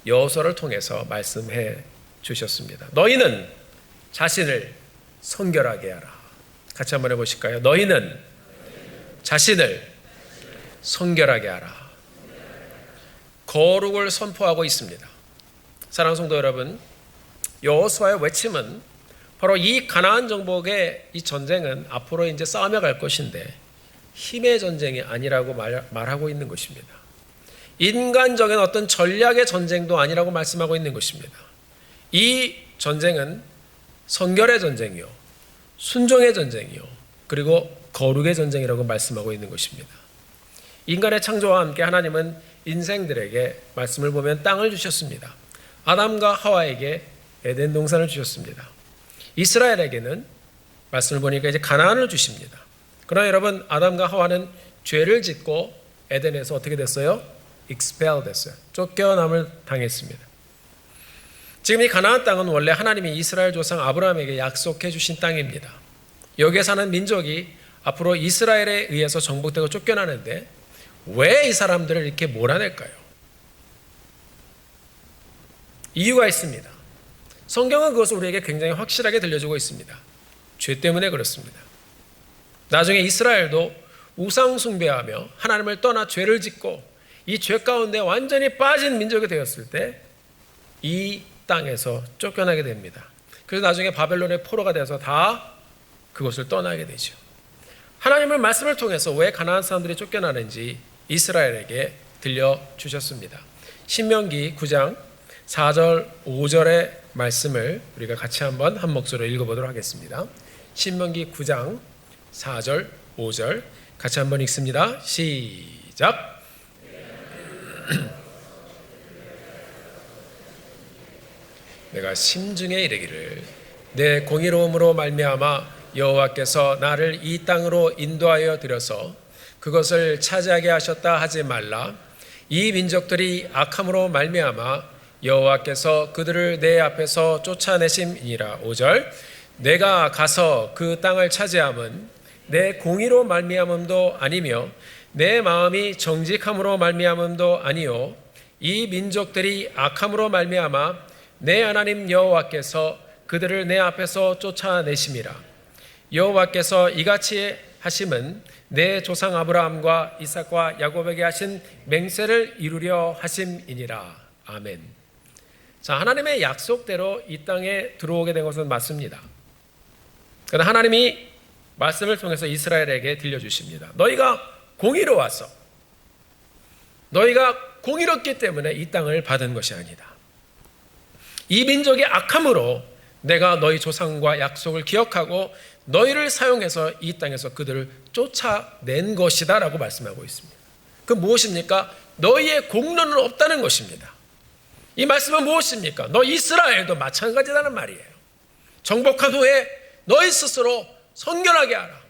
여호수아를 통해서 말씀해 주셨습니다. 너희는 자신을 성결하게 하라. 같이 한번 해보실까요? 너희는 자신을 성결하게 하라. 거룩을 선포하고 있습니다. 사랑하는 성도 여러분, 여호수아의 외침은 바로 이 가나안 정복의 이 전쟁은 앞으로 이제 싸우며 갈 것인데 힘의 전쟁이 아니라고 말하고 있는 것입니다. 인간적인 어떤 전략의 전쟁도 아니라고 말씀하고 있는 것입니다. 이 전쟁은 성결의 전쟁이요, 순종의 전쟁이요, 그리고 거룩의 전쟁이라고 말씀하고 있는 것입니다. 인간의 창조와 함께 하나님은 인생들에게 말씀을 보면 땅을 주셨습니다. 아담과 하와에게 에덴 동산을 주셨습니다. 이스라엘에게는 말씀을 보니까 이제 가나안을 주십니다. 그러나 여러분, 아담과 하와는 죄를 짓고 에덴에서 어떻게 됐어요? expel 됐어요. 쫓겨남을 당했습니다. 지금 이 가나안 땅은 원래 하나님이 이스라엘 조상 아브라함에게 약속해 주신 땅입니다. 여기에 사는 민족이 앞으로 이스라엘에 의해서 정복되고 쫓겨나는데 왜 이 사람들을 이렇게 몰아낼까요? 이유가 있습니다. 성경은 그것을 우리에게 굉장히 확실하게 들려주고 있습니다. 죄 때문에 그렇습니다. 나중에 이스라엘도 우상 숭배하며 하나님을 떠나 죄를 짓고 이 죄 가운데 완전히 빠진 민족이 되었을 때 이 땅에서 쫓겨나게 됩니다. 그래서 나중에 바벨론의 포로가 되어서 다 그것을 떠나게 되죠. 하나님의 말씀을 통해서 왜 가나안 사람들이 쫓겨나는지 이스라엘에게 들려주셨습니다. 신명기 9장 4절 5절의 말씀을 우리가 같이 한번 한 목소리로 읽어보도록 하겠습니다. 신명기 9장 4절 5절 같이 한번 읽습니다. 시작. 내가 심중에 이르기를 내 공의로움으로 말미암아 여호와께서 나를 이 땅으로 인도하여 들여서 그것을 차지하게 하셨다 하지 말라. 이 민족들이 악함으로 말미암아 여호와께서 그들을 내 앞에서 쫓아내심이니라. 5절. 내가 가서 그 땅을 차지함은 내 공의로 말미암음도 아니며 내 마음이 정직함으로 말미암음도 아니요 이 민족들이 악함으로 말미암아 내 하나님 여호와께서 그들을 내 앞에서 쫓아내심이라. 여호와께서 이같이 하심은 내 조상 아브라함과 이삭과 야곱에게 하신 맹세를 이루려 하심이니라. 아멘. 자, 하나님의 약속대로 이 땅에 들어오게 된 것은 맞습니다. 그러나 하나님이 말씀을 통해서 이스라엘에게 들려주십니다. 너희가 공의로워서, 너희가 공의롭기 때문에 이 땅을 받은 것이 아니다. 이 민족의 악함으로 내가 너희 조상과 약속을 기억하고 너희를 사용해서 이 땅에서 그들을 쫓아낸 것이다 라고 말씀하고 있습니다. 그 무엇입니까? 너희의 공로는 없다는 것입니다. 이 말씀은 무엇입니까? 너 이스라엘도 마찬가지라는 말이에요. 정복한 후에 너희 스스로 성결하게 하라.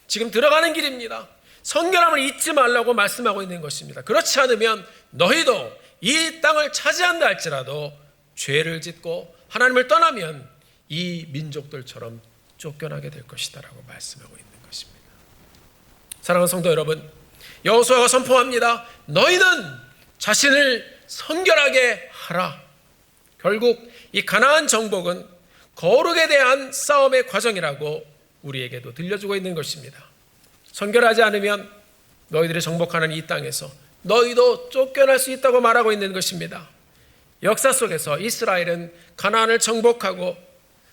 지금 들어가는 길입니다. 성결함을 잊지 말라고 말씀하고 있는 것입니다. 그렇지 않으면 너희도 이 땅을 차지한다 할지라도 죄를 짓고 하나님을 떠나면 이 민족들처럼 쫓겨나게 될 것이다라고 말씀하고 있는 것입니다. 사랑하는 성도 여러분, 여호수아가 선포합니다. 너희는 자신을 성결하게 하라. 결국 이 가나안 정복은 거룩에 대한 싸움의 과정이라고 우리에게도 들려주고 있는 것입니다. 성결하지 않으면 너희들이 정복하는 이 땅에서 너희도 쫓겨날 수 있다고 말하고 있는 것입니다. 역사 속에서 이스라엘은 가나안을 정복하고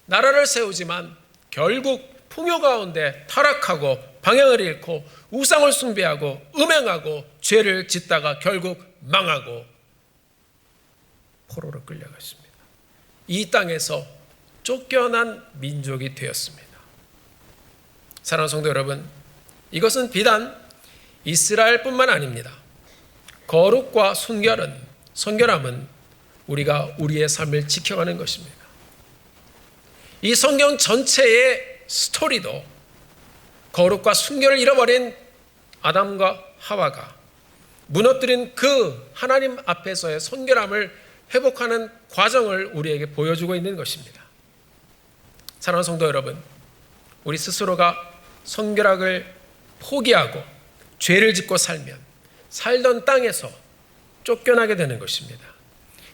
나라를 세우지만 결국 풍요 가운데 타락하고 방향을 잃고 우상을 숭배하고 음행하고 죄를 짓다가 결국 망하고 포로로 끌려갔습니다. 이 땅에서 쫓겨난 민족이 되었습니다. 사랑하는 성도 여러분, 이것은 비단 이스라엘뿐만 아닙니다. 거룩과 성결함은 우리가 우리의 삶을 지켜가는 것입니다. 이 성경 전체의 스토리도 거룩과 순결을 잃어버린 아담과 하와가 무너뜨린 그 하나님 앞에서의 성결함을 회복하는 과정을 우리에게 보여주고 있는 것입니다. 사랑하는 성도 여러분, 우리 스스로가 성결함을 포기하고 죄를 짓고 살면 살던 땅에서 쫓겨나게 되는 것입니다.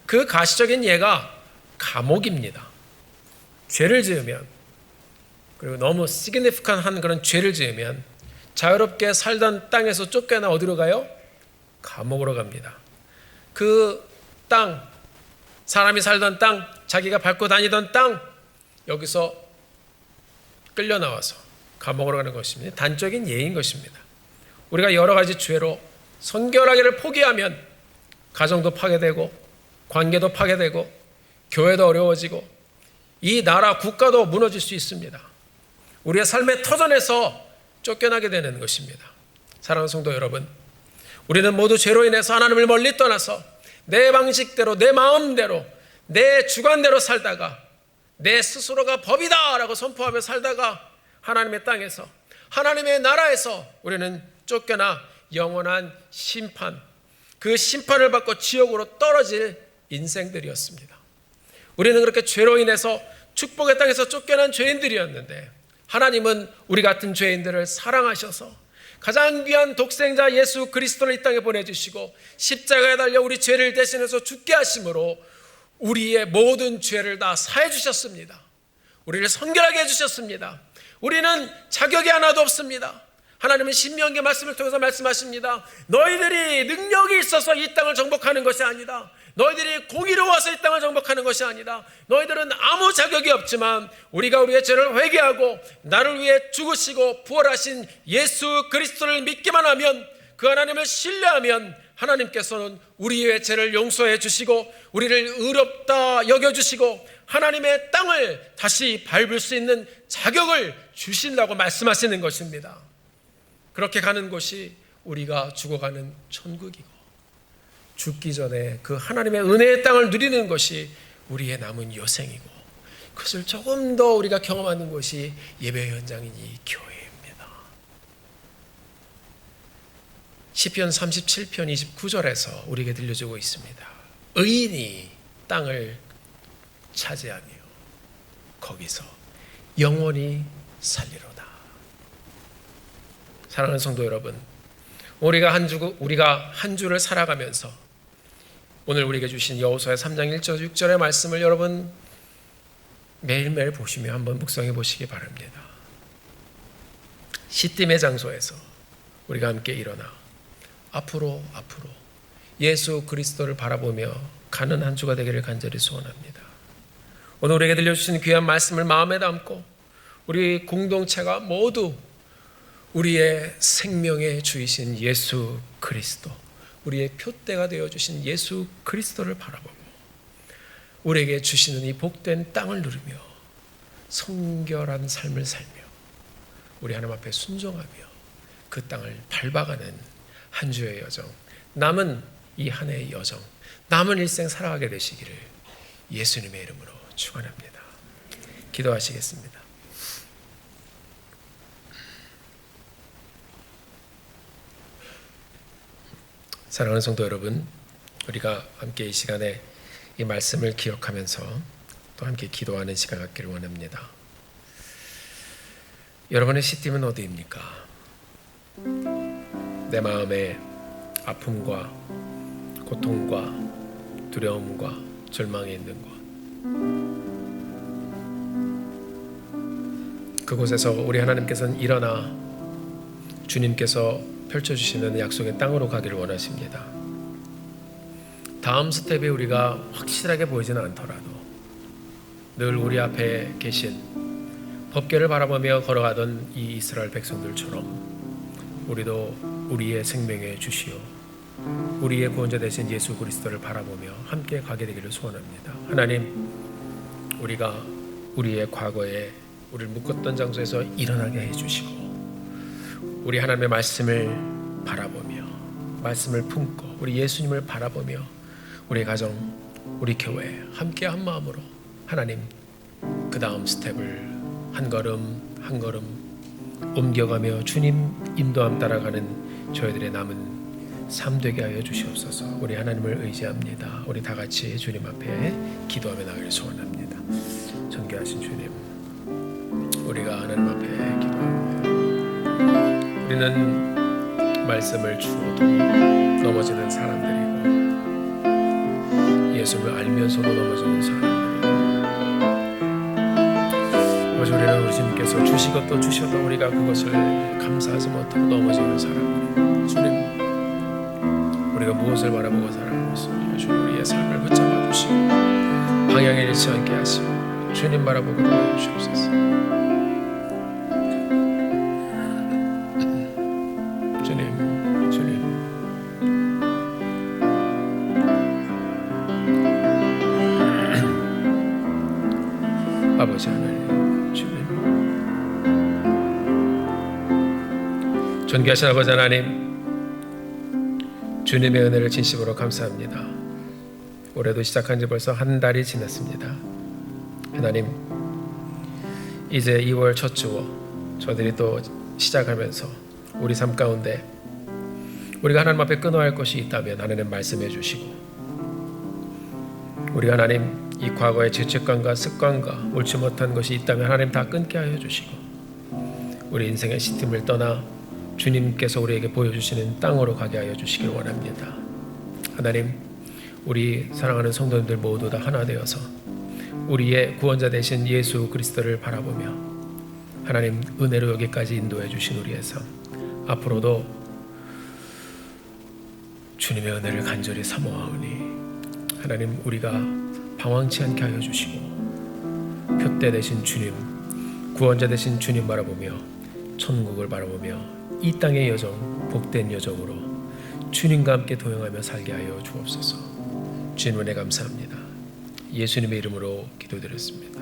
그 가시적인 예가 감옥입니다. 죄를 지으면, 그리고 너무 시그니피칸한 그런 죄를 지으면 자유롭게 살던 땅에서 쫓겨나 어디로 가요? 감옥으로 갑니다. 그 땅, 사람이 살던 땅, 자기가 밟고 다니던 땅, 여기서 끌려 나와서 감옥으로 가는 것입니다. 단적인 예인 것입니다. 우리가 여러 가지 죄로 성결하기를 포기하면 가정도 파괴되고 관계도 파괴되고 교회도 어려워지고 이 나라 국가도 무너질 수 있습니다. 우리의 삶의 터전에서 쫓겨나게 되는 것입니다. 사랑하는 성도 여러분, 우리는 모두 죄로 인해서 하나님을 멀리 떠나서 내 방식대로, 내 마음대로, 내 주관대로 살다가 내 스스로가 법이다 라고 선포하며 살다가 하나님의 땅에서, 하나님의 나라에서 우리는 쫓겨나 영원한 심판, 그 심판을 받고 지옥으로 떨어질 인생들이었습니다. 우리는 그렇게 죄로 인해서 축복의 땅에서 쫓겨난 죄인들이었는데 하나님은 우리 같은 죄인들을 사랑하셔서 가장 귀한 독생자 예수 그리스도를 이 땅에 보내주시고 십자가에 달려 우리 죄를 대신해서 죽게 하심으로 우리의 모든 죄를 다 사해 주셨습니다. 우리를 성결하게 해주셨습니다. 우리는 자격이 하나도 없습니다. 하나님은 신명기 말씀을 통해서 말씀하십니다. 너희들이 능력이 있어서 이 땅을 정복하는 것이 아니다. 너희들이 공의로워서 이 땅을 정복하는 것이 아니다. 너희들은 아무 자격이 없지만 우리가 우리의 죄를 회개하고 나를 위해 죽으시고 부활하신 예수 그리스도를 믿기만 하면, 그 하나님을 신뢰하면 하나님께서는 우리의 죄를 용서해 주시고 우리를 의롭다 여겨주시고 하나님의 땅을 다시 밟을 수 있는 자격을 주신다고 말씀하시는 것입니다. 그렇게 가는 곳이 우리가 죽어가는 천국이고 죽기 전에 그 하나님의 은혜의 땅을 누리는 것이 우리의 남은 여생이고 그것을 조금 더 우리가 경험하는 것이 예배 현장인 이 교회입니다. 시편 37편 29절에서 우리에게 들려주고 있습니다. 의인이 땅을 차지하며 거기서 영원히 살리로다. 사랑하는 성도 여러분, 우리가 한 주를 살아가면서 오늘 우리에게 주신 여호수아 3장 1절 6절의 말씀을 여러분 매일매일 보시며 한번 묵상해 보시기 바랍니다. 시딤의 장소에서 우리가 함께 일어나 앞으로 예수 그리스도를 바라보며 가는 한 주가 되기를 간절히 소원합니다. 오늘 우리에게 들려주신 귀한 말씀을 마음에 담고 우리 공동체가 모두 우리의 생명의 주이신 예수 그리스도, 우리의 표대가 되어주신 예수 그리스도를 바라보고 우리에게 주시는 이 복된 땅을 누리며 성결한 삶을 살며 우리 하나님 앞에 순종하며 그 땅을 밟아가는 한 주의 여정, 남은 이 한 해의 여정, 남은 일생 살아가게 되시기를 예수님의 이름으로 축원합니다. 기도하시겠습니다. 사랑하는 성도 여러분, 우리가 함께 이 시간에 이 말씀을 기억하면서 또 함께 기도하는 시간 갖기를 원합니다. 여러분의 시팀은 어디입니까? 내 마음의 아픔과 고통과 두려움과 절망에 있는 곳, 그곳에서 우리 하나님께서는 일어나 주님께서 펼쳐주시는 약속의 땅으로 가기를 원하십니다. 다음 스텝에 우리가 확실하게 보이지는 않더라도 늘 우리 앞에 계신 법궤를 바라보며 걸어가던 이 이스라엘 백성들처럼 우리도 우리의 생명의 주시오, 우리의 구원자 되신 예수 그리스도를 바라보며 함께 가게 되기를 소원합니다. 하나님, 우리가 우리의 과거에 우리를 묶었던 장소에서 일어나게 해주시고, 우리 하나님의 말씀을 바라보며 말씀을 품고 우리 예수님을 바라보며 우리 가정, 우리 교회 함께 한 마음으로 하나님 그 다음 스텝을 한 걸음 한 걸음 옮겨가며 주님 인도함 따라가는 저희들의 남은 삶 되게 하여 주시옵소서. 우리 하나님을 의지합니다. 우리 다 같이 주님 앞에 기도하며 나가길 소원합니다. 존귀하신 주님, 우리가 하나님 앞에 기도합니다. 우리는 말씀을 주어도 넘어지는 사람들이고 예수를 알면서도 넘어지는 사람들이고, 아버지, 우리는 우리 주님께서 주시고 또 주셔도 우리가 그것을 감사하지 못하고 넘어지는 사람들이고, 주님, 우리가 무엇을 바라보고 살아가고 있습니까? 주님, 우리의 삶을 붙잡아 주시고 방향을 잃지 않게 하시고 주님 바라보고 도와주시옵소서. 주님, 아버지 하나님, 주님, 존귀하신 아버지 하나님, 주님의 은혜를 진심으로 감사합니다. 올해도 시작한 지 벌써 한 달이 지났습니다. 하나님, 이제 2월 첫 주 저들이 또 시작하면서 우리 삶 가운데 우리가 하나님 앞에 끊어야 할 것이 있다면 하나님 말씀해 주시고, 우리가 하나님 이 과거의 죄책감과 습관과 옳지 못한 것이 있다면 하나님 다 끊게 하여 주시고, 우리 인생의 시팀을 떠나 주님께서 우리에게 보여주시는 땅으로 가게 하여 주시길 원합니다. 하나님, 우리 사랑하는 성도님들 모두 다 하나 되어서 우리의 구원자 되신 예수 그리스도를 바라보며 하나님 은혜로 여기까지 인도해 주신 우리의 삶, 앞으로도 주님의 은혜를 간절히 사모하오니 하나님, 우리가 방황치 않게 하여 주시고 표대 되신 주님, 구원자 되신 주님 바라보며 천국을 바라보며 이 땅의 여정, 복된 여정으로 주님과 함께 동행하며 살게 하여 주옵소서. 주님 은혜 감사합니다. 예수님의 이름으로 기도드렸습니다.